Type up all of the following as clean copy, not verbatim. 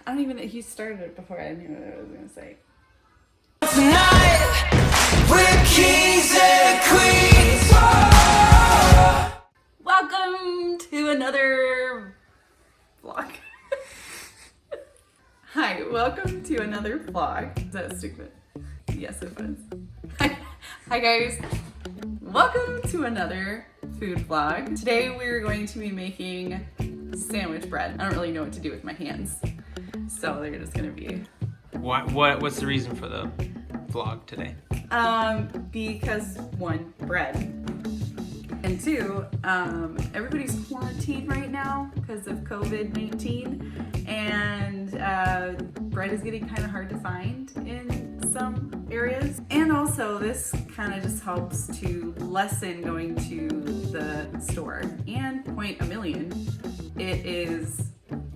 I don't even, he started it before I knew what I was gonna say. Tonight, we're kings and queens. Welcome to another vlog. Hi, welcome to another vlog. Is that stupid? Yes, it was. Hi guys, welcome to another food vlog. Today we're going to be making sandwich bread. I don't really know what to do with my hands, so they're just gonna be. What's the reason for the vlog today? Because one, bread, and two, everybody's quarantined right now because of COVID-19, and bread is getting kind of hard to find in some areas. And also this kind of just helps to lessen going to the store. And point a million, it is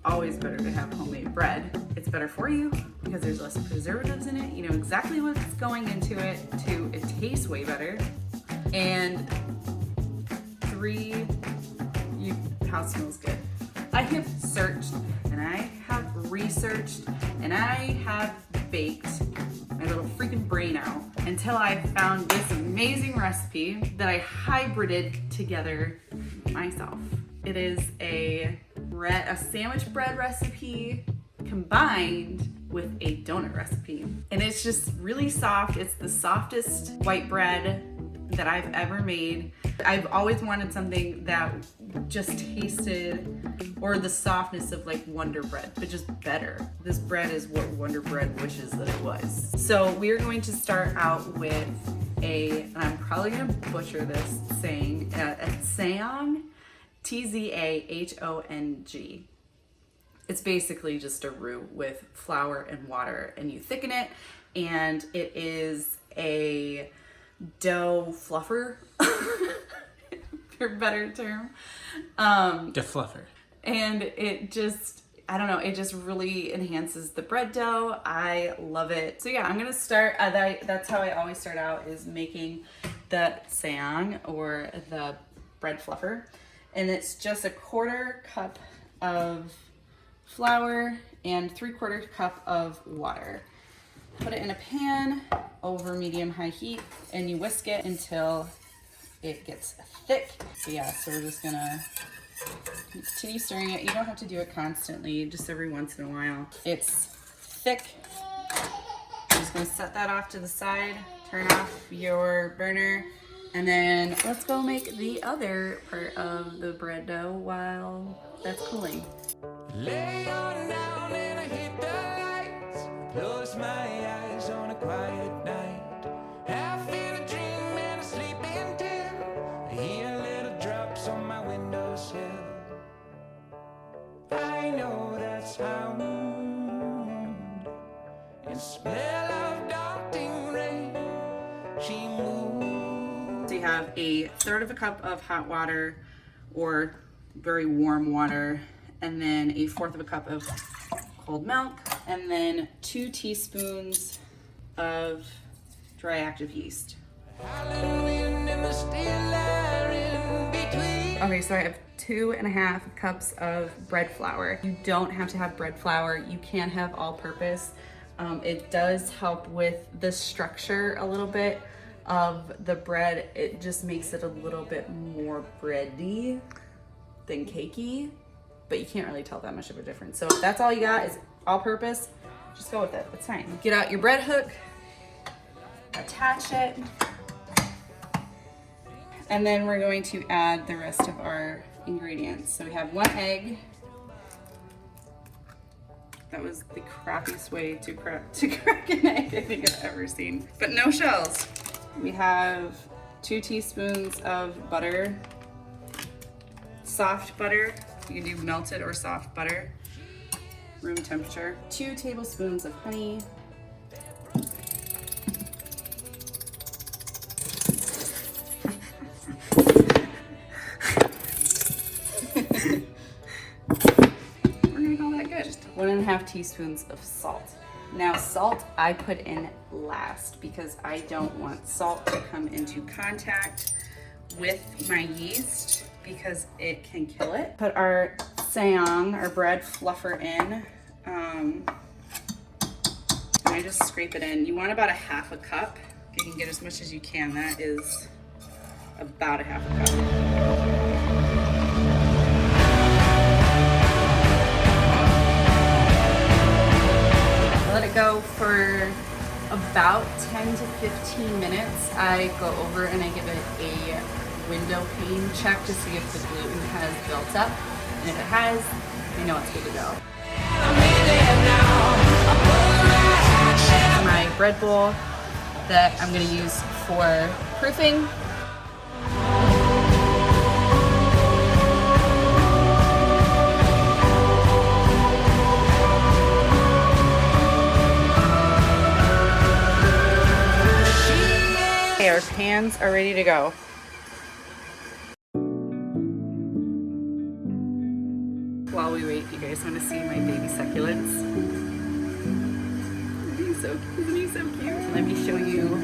always better to have homemade bread. It's better for you because there's less preservatives in it. You know exactly what's going into it. Two, it tastes way better. And three, your house smells good. I have searched and I have researched and I have baked my little freaking brain out until I found this amazing recipe that I hybrided together myself. It is a sandwich bread recipe combined with a donut recipe. And it's just really soft. It's the softest white bread that I've ever made. I've always wanted something that just tasted, or the softness of like Wonder Bread, but just better. This bread is what Wonder Bread wishes that it was. So we are going to start out with and I'm probably gonna butcher this saying, a Tzahong, Tzahong. It's basically just a roux with flour and water, and you thicken it, and it is a dough fluffer, for a better term. The fluffer. And it just, I don't know, it just really enhances the bread dough. I love it. So yeah, I'm gonna start, that's how I always start out, is making the Tzahong, or the bread fluffer. And it's just a 1/4 cup of flour and 3/4 cup of water. Put it in a pan over medium-high heat, and you whisk it until it gets thick. So yeah, so we're just gonna continue stirring it. You don't have to do it constantly, just every once in a while. It's thick. I'm just gonna set that off to the side, turn off your burner, and then let's go make the other part of the bread dough while that's cooling. Lay on down and I hit the lights. Close my eyes on a quiet night. Half in a dream and asleep until I hear little drops on my windowsill. I know that sound and smell of daunting rain. She moves. So you have a 1/3 cup of hot water or very warm water, and then a 1/4 cup of cold milk, and then 2 teaspoons of dry active yeast. Okay, so I have 2.5 cups of bread flour. You don't have to have bread flour. You can have all-purpose. It does help with the structure a little bit of the bread. It just makes it a little bit more bready than cakey, but you can't really tell that much of a difference. So if that's all you got is all-purpose, just go with it. It's fine. Get out your bread hook, attach it, and then we're going to add the rest of our ingredients. So we have 1 egg. That was the crappiest way to crack an egg I think I've ever seen, but no shells. We have 2 teaspoons of butter, soft butter. You can do melted or soft butter, room temperature. 2 tablespoons of honey. We're gonna call that good. Just 1.5 teaspoons of salt. Now salt I put in last because I don't want salt to come into contact with my yeast because it can kill it. Put our Tzahong, our bread fluffer, in. And I just scrape it in. You want about a half a cup. If you can get as much as you can, that is about a half a cup. Let it go for about 10 to 15 minutes. I go over and I give it a window pane check to see if the gluten has built up. And if it has, I know it's good to go. My bread bowl that I'm going to use for proofing. Okay, our pans are ready to go. While we wait, you guys want to see my baby succulents? Isn't he so cute? Let me show you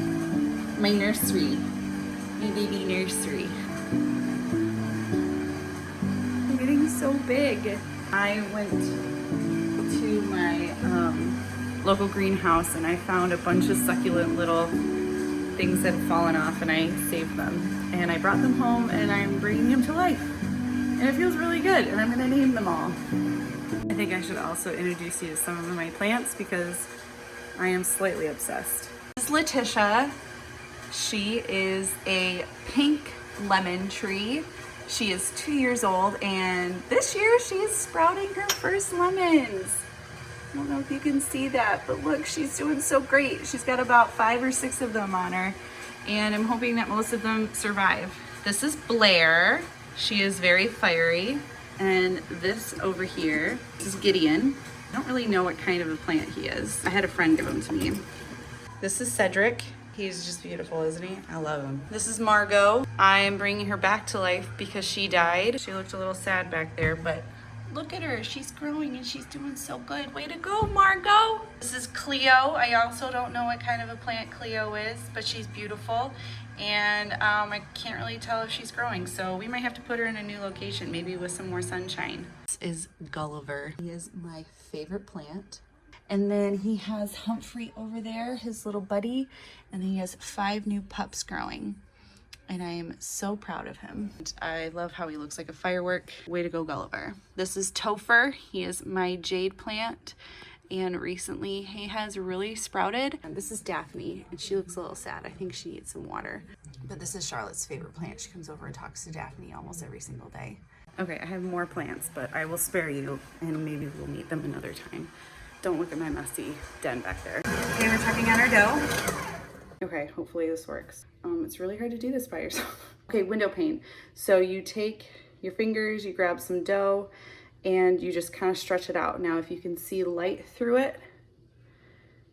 my nursery. My baby nursery. They're getting so big. I went to my local greenhouse and I found a bunch of succulent little things that had fallen off and I saved them. And I brought them home and I'm bringing them to life. And it feels really good and I'm gonna name them all. I think I should also introduce you to some of my plants because I am slightly obsessed. This is Letitia. She is a pink lemon tree. She is 2 years old and this year she is sprouting her first lemons. I don't know if you can see that, but look, she's doing so great. She's got about 5 or 6 of them on her and I'm hoping that most of them survive. This is Blair. She is very fiery. And this over here, this is Gideon. I don't really know what kind of a plant he is. I had a friend give him to me. This is Cedric. He's just beautiful, isn't he? I love him. This is Margot. I'm bringing her back to life because she died. She looked a little sad back there, but look at her. She's growing and she's doing so good. Way to go, Margot. This is Cleo. I also don't know what kind of a plant Cleo is, but she's beautiful. And I can't really tell if she's growing, so we might have to put her in a new location, maybe with some more sunshine. This is Gulliver. He is my favorite plant. And then he has Humphrey over there, his little buddy, and then he has 5 new pups growing. And I am so proud of him. I love how he looks like a firework. Way to go, Gulliver. This is Topher. He is my jade plant. And recently he has really sprouted. And this is Daphne, and she looks a little sad. I think she needs some water. But this is Charlotte's favorite plant. She comes over and talks to Daphne almost every single day. Okay, I have more plants, but I will spare you, and maybe we'll meet them another time. Don't look at my messy den back there. Okay, we're tucking on our dough. Okay, hopefully this works. It's really hard to do this by yourself. Okay, window pane. So you take your fingers, you grab some dough, and you just kind of stretch it out. Now, if you can see light through it,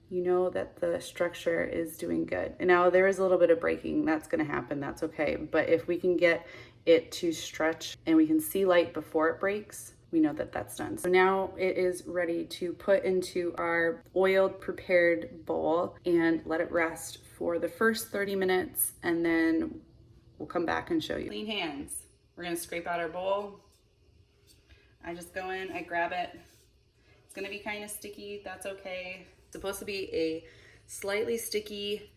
you know that the structure is doing good. And now there is a little bit of breaking. That's gonna happen, that's okay. But if we can get it to stretch and we can see light before it breaks, we know that that's done. So now it is ready to put into our oiled prepared bowl and let it rest for the first 30 minutes. And then we'll come back and show you. Clean hands. We're gonna scrape out our bowl. I just go in, I grab it. It's gonna be kind of sticky, that's okay. It's supposed to be a slightly sticky,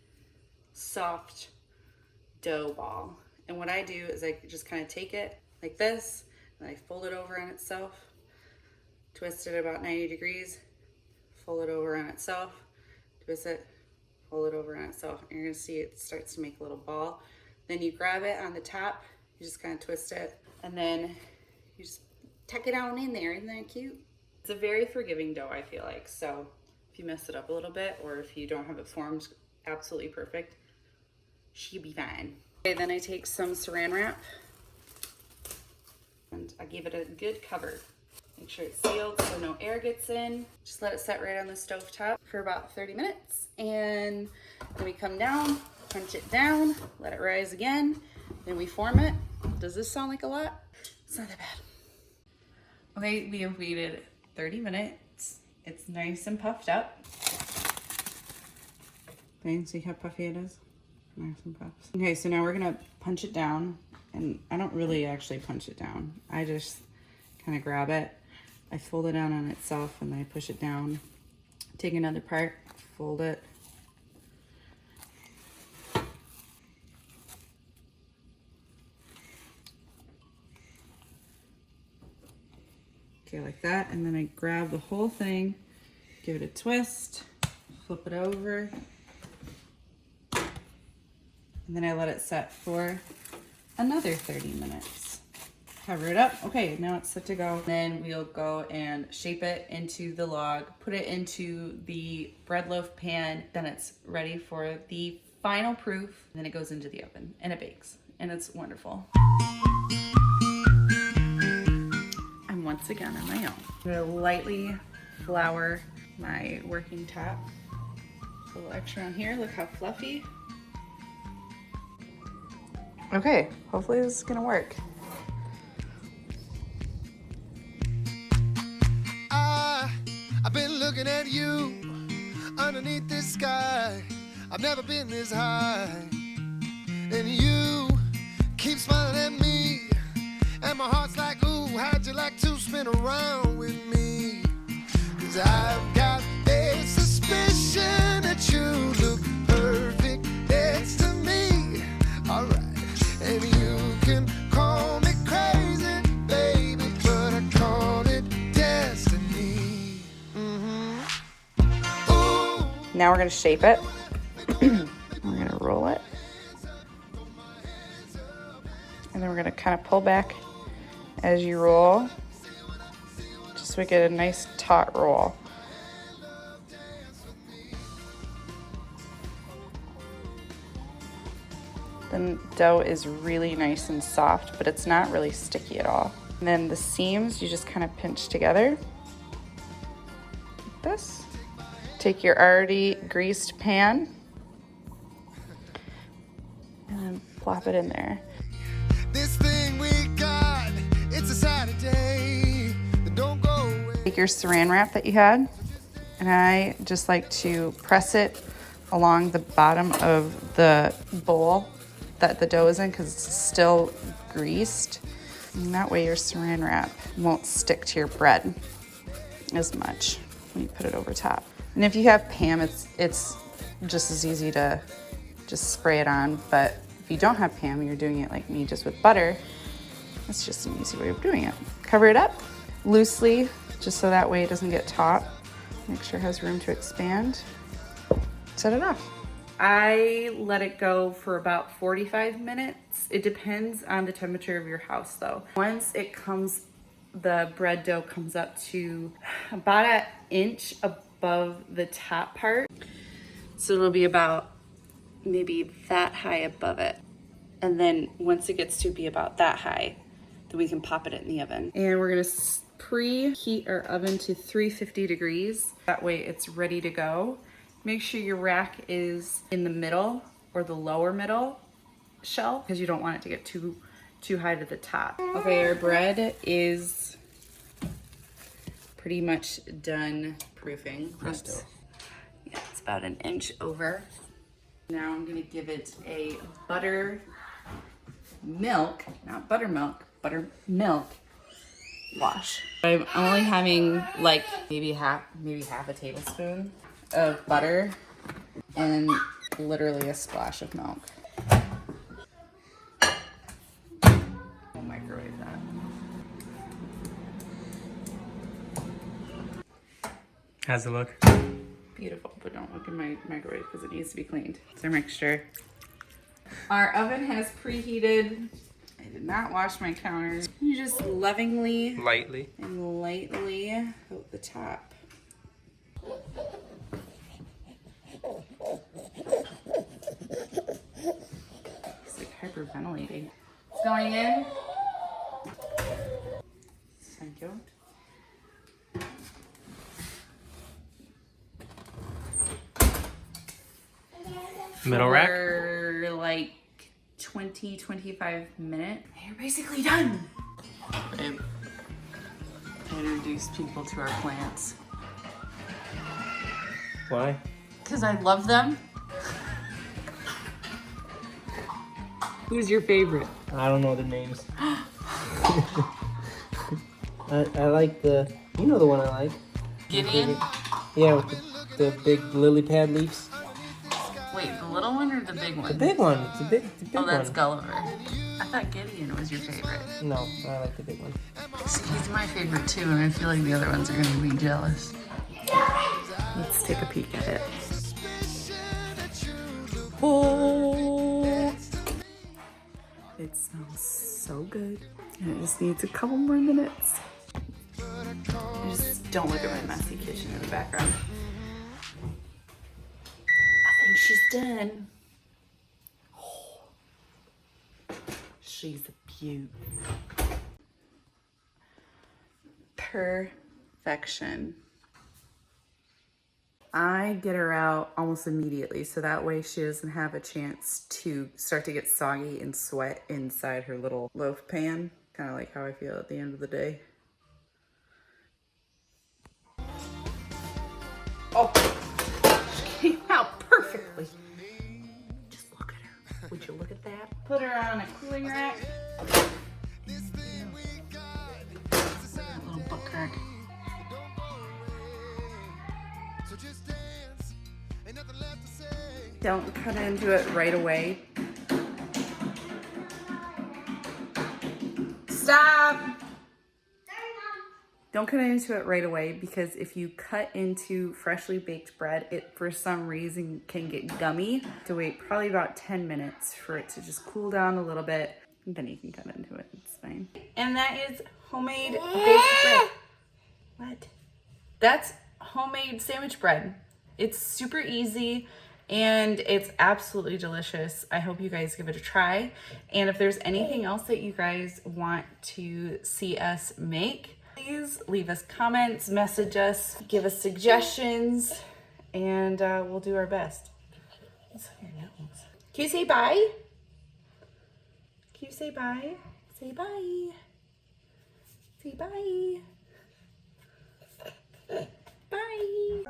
soft dough ball. And what I do is I just kind of take it like this, and I fold it over on itself, twist it about 90 degrees, fold it over on itself, twist it, fold it over on itself. And you're gonna see it starts to make a little ball. Then you grab it on the top, you just kind of twist it, and then you just tuck it on in there. Isn't that cute? It's a very forgiving dough, I feel like. So if you mess it up a little bit, or if you don't have it formed absolutely perfect, she'll be fine. Okay, then I take some saran wrap and I give it a good cover. Make sure it's sealed so no air gets in. Just let it set right on the stove top for about 30 minutes. And then we come down, punch it down, let it rise again. Then we form it. Does this sound like a lot? It's not that bad. Okay, we have waited 30 minutes. It's nice and puffed up. Okay, see how puffy it is? Nice and puffs. Okay, so now we're gonna punch it down. And I don't really actually punch it down. I just kind of grab it I fold it down on itself and then I push it down. Take another part, fold it. Okay, like that. And then I grab the whole thing, give it a twist, flip it over. And then I let it set for another 30 minutes. Cover it up. Okay, now it's set to go. Then we'll go and shape it into the log, put it into the bread loaf pan. Then it's ready for the final proof. Then it goes into the oven and it bakes, and it's wonderful. I'm once again on my own. I'm gonna lightly flour my working top. A little extra on here, look how fluffy. Okay, hopefully this is gonna work. I've been looking at you underneath this sky. I've never been this high. And you keep smiling at me. And my heart's like, ooh, how'd you like to spin around with me? 'Cause I've got a suspicion that you look perfect next to me. Alright. And you can call me crazy, baby, but I call it destiny. Ooh. Now we're gonna shape it. We're gonna roll it. And then we're gonna kind of pull back as you roll, just so we get a nice taut roll. The dough is really nice and soft, but it's not really sticky at all. And then the seams, you just kind of pinch together like this. Take your already greased pan and then plop it in there. This thing we got, it's a Saturday that don't go away. Take your saran wrap that you had, and I just like to press it along the bottom of the bowl that the dough is in, because it's still greased. And that way your saran wrap won't stick to your bread as much when you put it over top. And if you have Pam, it's just as easy to just spray it on. But if you don't have Pam, you're doing it like me, just with butter, that's just an easy way of doing it. Cover it up loosely, just so that way it doesn't get taut. Make sure it has room to expand. Set it off. I let it go for about 45 minutes. It depends on the temperature of your house though. Once it comes, the bread dough comes up to about an inch above the top part. So it'll be about maybe that high above it. And then once it gets to be about that high, then we can pop it in the oven. And we're gonna preheat our oven to 350 degrees. That way it's ready to go. Make sure your rack is in the middle or the lower middle shelf, because you don't want it to get too high to the top. Okay, our bread is pretty much done proofing. Presto. Yeah, it's about an inch over. Now I'm gonna give it a buttermilk, not buttermilk, buttermilk wash. I'm only having like maybe half a tablespoon of butter and literally a splash of milk. I'll microwave that. How's it look? Beautiful, but don't look in my microwave because it needs to be cleaned. It's our mixture. Our oven has preheated. I did not wash my counters. You just lovingly Lightly. and lightly coat the top. It's like hyperventilating. It's going in. Thank you. Middle rack. For like 20-25 minutes. You're basically done. Babe, introduce people to our plants. Why? Because I love them. Who's your favorite? I don't know the names. I like the You know the one I like. Gideon? Yeah, with the big lily pad leaves. Wait, the little one or the big one? The big one. It's the big Oh, that's one. Gulliver. I thought Gideon was your favorite. No, I like the big one. See, he's my favorite too, and I feel like the other ones are gonna be jealous. Let's take a peek at it. Oh! It smells so good. And it just needs a couple more minutes. Just don't look at my messy kitchen in the background. I think she's done. Oh, she's a beaut. Perfection. I get her out almost immediately so that way she doesn't have a chance to start to get soggy and sweat inside her little loaf pan. Kind of like how I feel at the end of the day. Oh, she came out perfectly. Just look at her. Would you look at that? Put her on a cooling rack. That little butt crack. Don't cut into it right away. Stop! Don't cut into it right away because if you cut into freshly baked bread, it for some reason can get gummy. So wait probably about 10 minutes for it to just cool down a little bit. And then you can cut into it, it's fine. And that is homemade baked bread. What? That's homemade sandwich bread. It's super easy and it's absolutely delicious. I hope you guys give it a try. And if there's anything else that you guys want to see us make, please leave us comments, message us, give us suggestions, and we'll do our best. What's on your nose? Can you say bye? Can you say bye? Say bye. Say bye. Bye.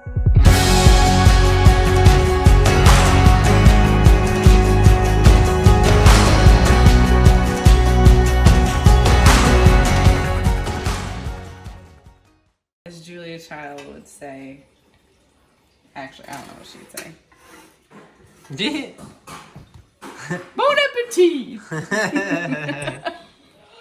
As Julia Child would say, actually, I don't know what she'd say. Bon appetit!